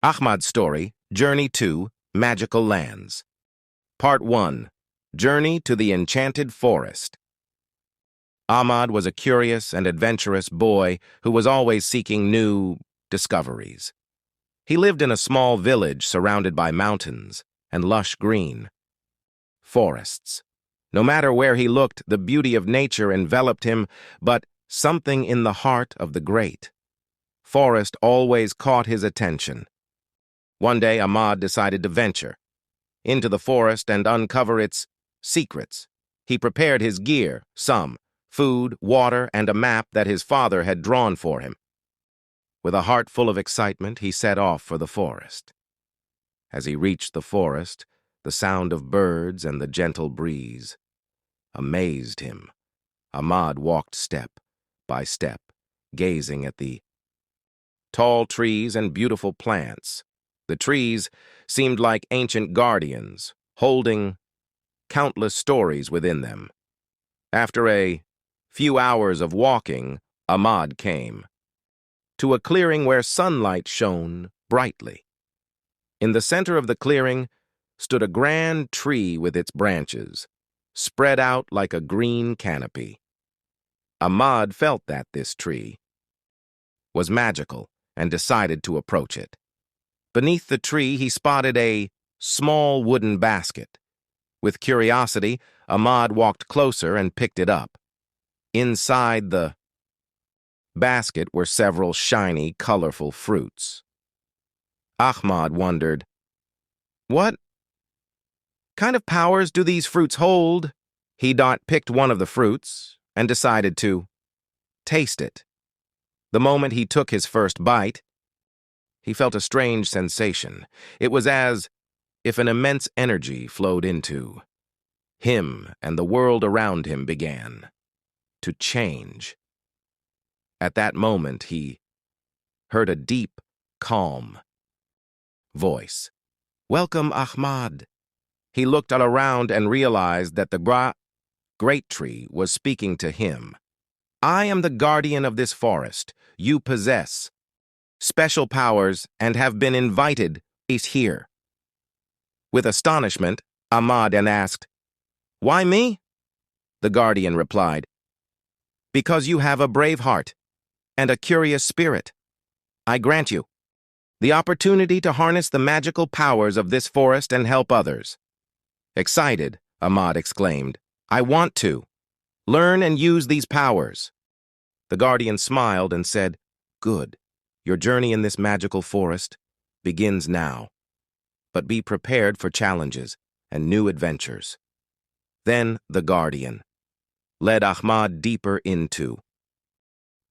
Ahmad's story, Journey to Magical Lands. Part 1. Journey to the Enchanted Forest. Ahmad was a curious and adventurous boy who was always seeking new discoveries. He lived in a small village surrounded by mountains and lush green forests. No matter where he looked, the beauty of nature enveloped him, but something in the heart of the great forest always caught his attention. One day, Ahmad decided to venture into the forest and uncover its secrets. He prepared his gear, some food, water, and a map that his father had drawn for him. With a heart full of excitement, he set off for the forest. As he reached the forest, the sound of birds and the gentle breeze amazed him. Ahmad walked step by step, gazing at the tall trees and beautiful plants. The trees seemed like ancient guardians, holding countless stories within them. After a few hours of walking, Ahmad came to a clearing where sunlight shone brightly. In the center of the clearing stood a grand tree with its branches spread out like a green canopy. Ahmad felt that this tree was magical and decided to approach it. Beneath the tree, he spotted a small wooden basket. With curiosity, Ahmad walked closer and picked it up. Inside the basket were several shiny, colorful fruits. Ahmad wondered, what kind of powers do these fruits hold? He picked one of the fruits and decided to taste it. The moment he took his first bite, he felt a strange sensation. It was as if an immense energy flowed into him, and the world around him began to change. At that moment, he heard a deep, calm voice. "Welcome, Ahmad." He looked all around and realized that the great tree was speaking to him. "I am the guardian of this forest. You possess special powers and have been invited here." With astonishment, Ahmad asked, "Why me?" The guardian replied, "Because you have a brave heart and a curious spirit. I grant you the opportunity to harness the magical powers of this forest and help others." Excited, Ahmad exclaimed, "I want to learn and use these powers." The guardian smiled and said, "Good. Your journey in this magical forest begins now, but be prepared for challenges and new adventures." Then the guardian led Ahmad deeper into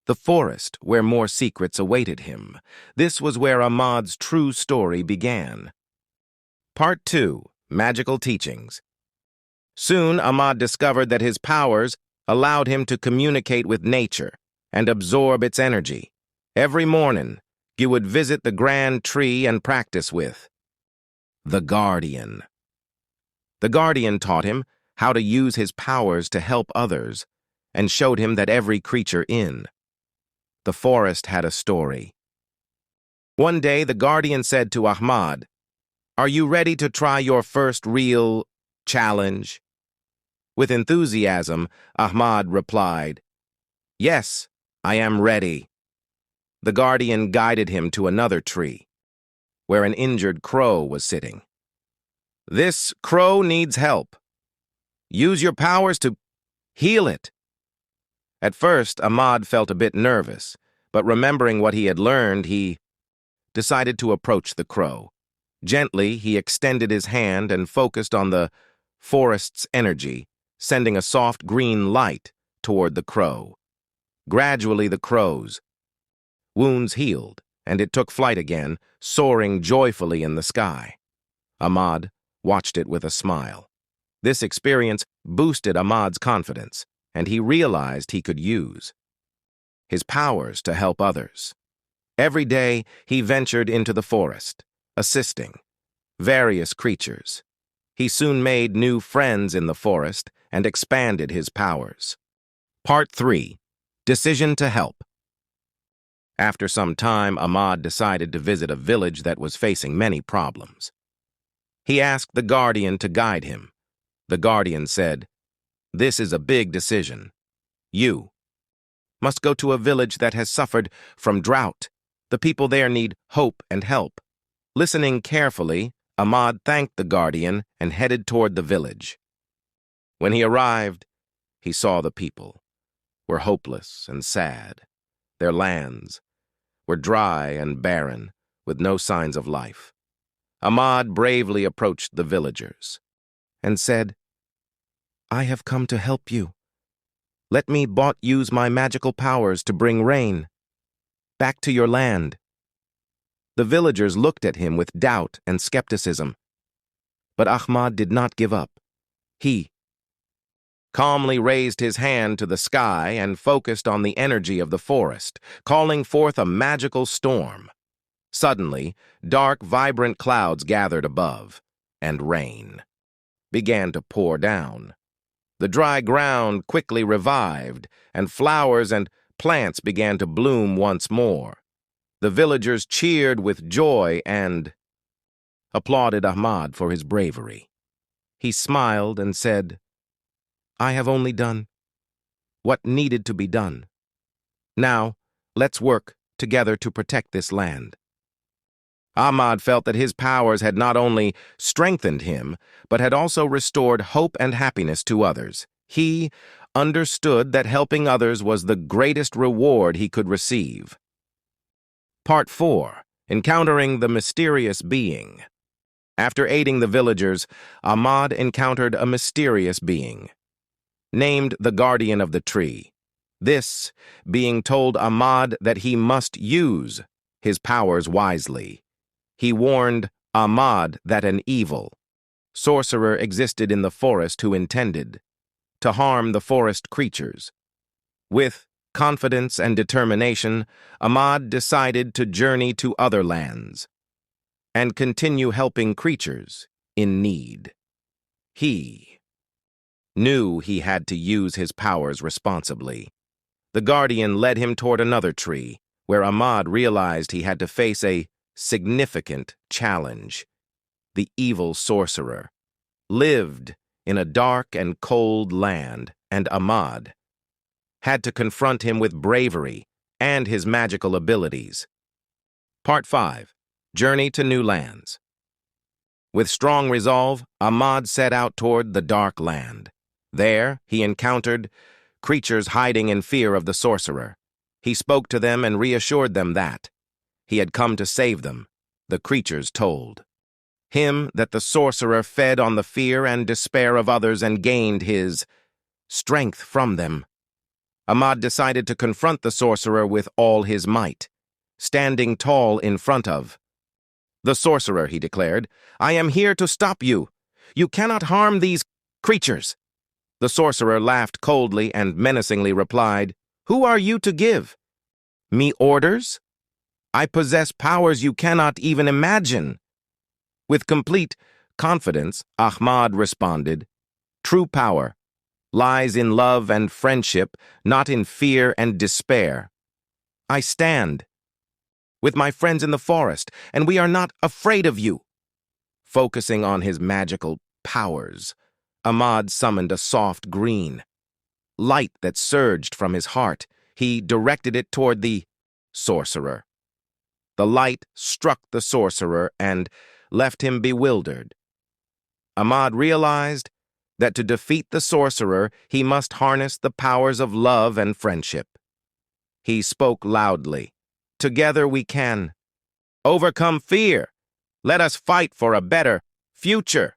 the forest, where more secrets awaited him. This was where Ahmad's true story began. Part 2. Magical Teachings. Soon, Ahmad discovered that his powers allowed him to communicate with nature and absorb its energy. Every morning, he would visit the grand tree and practice with the guardian. The guardian taught him how to use his powers to help others and showed him that every creature in the forest had a story. One day, the guardian said to Ahmad, "Are you ready to try your first real challenge?" With enthusiasm, Ahmad replied, "Yes, I am ready." The guardian guided him to another tree, where an injured crow was sitting. "This crow needs help. Use your powers to heal it." At first, Ahmad felt a bit nervous, but remembering what he had learned, he decided to approach the crow. Gently, he extended his hand and focused on the forest's energy, sending a soft green light toward the crow. Gradually, the crow's wounds healed, and it took flight again, soaring joyfully in the sky. Ahmad watched it with a smile. This experience boosted Ahmad's confidence, and he realized he could use his powers to help others. Every day, he ventured into the forest, assisting various creatures. He soon made new friends in the forest and expanded his powers. Part 3. Decision to help. After some time, Ahmad decided to visit a village that was facing many problems. He asked the guardian to guide him. The guardian said, "This is a big decision. You must go to a village that has suffered from drought. The people there need hope and help." Listening carefully, Ahmad thanked the guardian and headed toward the village. When he arrived, he saw the people were hopeless and sad. Their lands were dry and barren, with no signs of life. Ahmad bravely approached the villagers and said, "I have come to help you. Let me use my magical powers to bring rain back to your land." The villagers looked at him with doubt and skepticism. But Ahmad did not give up. He calmly raised his hand to the sky and focused on the energy of the forest, calling forth a magical storm. Suddenly, dark, vibrant clouds gathered above, and rain began to pour down. The dry ground quickly revived, and flowers and plants began to bloom once more. The villagers cheered with joy and applauded Ahmad for his bravery. He smiled and said, "I have only done what needed to be done. Now, let's work together to protect this land." Ahmad felt that his powers had not only strengthened him, but had also restored hope and happiness to others. He understood that helping others was the greatest reward he could receive. Part 4. Encountering the Mysterious Being. After aiding the villagers, Ahmad encountered a mysterious being, named the Guardian of the Tree. This being told Ahmad that he must use his powers wisely. He warned Ahmad that an evil sorcerer existed in the forest who intended to harm the forest creatures. With confidence and determination, Ahmad decided to journey to other lands and continue helping creatures in need. He knew he had to use his powers responsibly. The guardian led him toward another tree, where Ahmad realized he had to face a significant challenge. The evil sorcerer lived in a dark and cold land, and Ahmad had to confront him with bravery and his magical abilities. Part 5. Journey to New Lands. With strong resolve, Ahmad set out toward the dark land. There, he encountered creatures hiding in fear of the sorcerer. He spoke to them and reassured them that he had come to save them. The creatures told him that the sorcerer fed on the fear and despair of others and gained his strength from them. Ahmad decided to confront the sorcerer with all his might. Standing tall in front of the sorcerer, he declared, "I am here to stop you. You cannot harm these creatures." The sorcerer laughed coldly and menacingly replied, "Who are you to give me orders? I possess powers you cannot even imagine." With complete confidence, Ahmad responded, "True power lies in love and friendship, not in fear and despair. I stand with my friends in the forest, and we are not afraid of you." Focusing on his magical powers, Ahmad summoned a soft green light that surged from his heart. He directed it toward the sorcerer. The light struck the sorcerer and left him bewildered. Ahmad realized that to defeat the sorcerer, he must harness the powers of love and friendship. He spoke loudly, "Together we can overcome fear. Let us fight for a better future."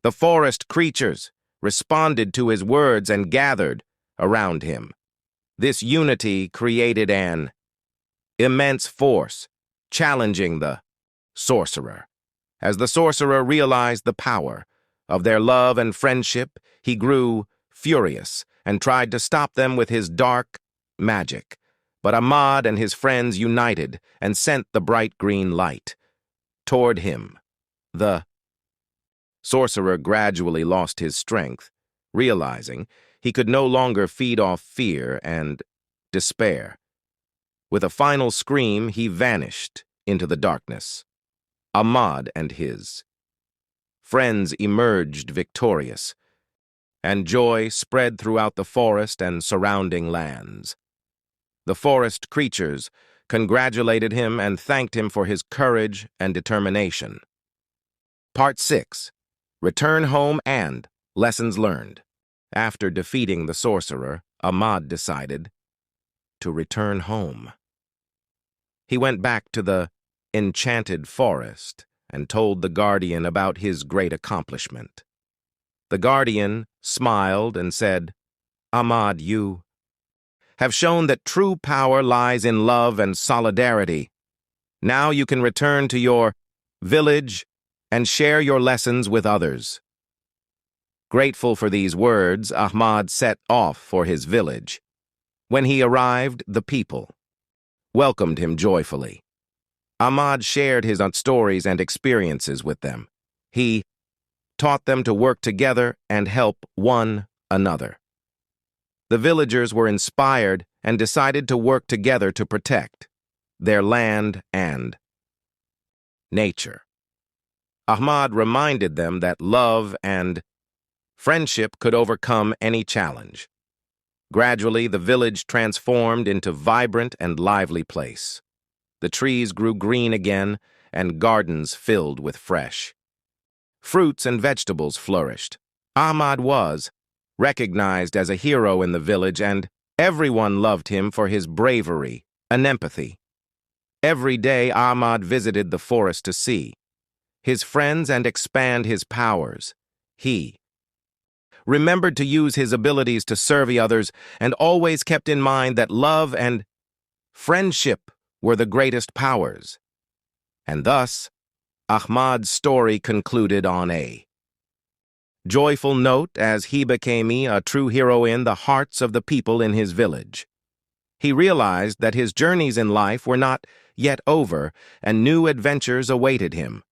The forest creatures responded to his words and gathered around him. This unity created an immense force, challenging the sorcerer. As the sorcerer realized the power of their love and friendship, he grew furious and tried to stop them with his dark magic. But Ahmad and his friends united and sent the bright green light toward him. The sorcerer gradually lost his strength, realizing he could no longer feed off fear and despair. With a final scream, he vanished into the darkness. Ahmad and his friends emerged victorious, and joy spread throughout the forest and surrounding lands. The forest creatures congratulated him and thanked him for his courage and determination. Part 6. Return home and lessons learned. After defeating the sorcerer, Ahmad decided to return home. He went back to the enchanted forest and told the guardian about his great accomplishment. The guardian smiled and said, "Ahmad, you have shown that true power lies in love and solidarity. Now you can return to your village and share your lessons with others." Grateful for these words, Ahmad set off for his village. When he arrived, the people welcomed him joyfully. Ahmad shared his stories and experiences with them. He taught them to work together and help one another. The villagers were inspired and decided to work together to protect their land and nature. Ahmad reminded them that love and friendship could overcome any challenge. Gradually, the village transformed into a vibrant and lively place. The trees grew green again, and gardens filled with fresh fruits and vegetables flourished. Ahmad was recognized as a hero in the village, and everyone loved him for his bravery and empathy. Every day, Ahmad visited the forest to see his friends and expand his powers. He remembered to use his abilities to serve others and always kept in mind that love and friendship were the greatest powers. And thus, Ahmad's story concluded on a joyful note as he became a true hero in the hearts of the people in his village. He realized that his journeys in life were not yet over and new adventures awaited him.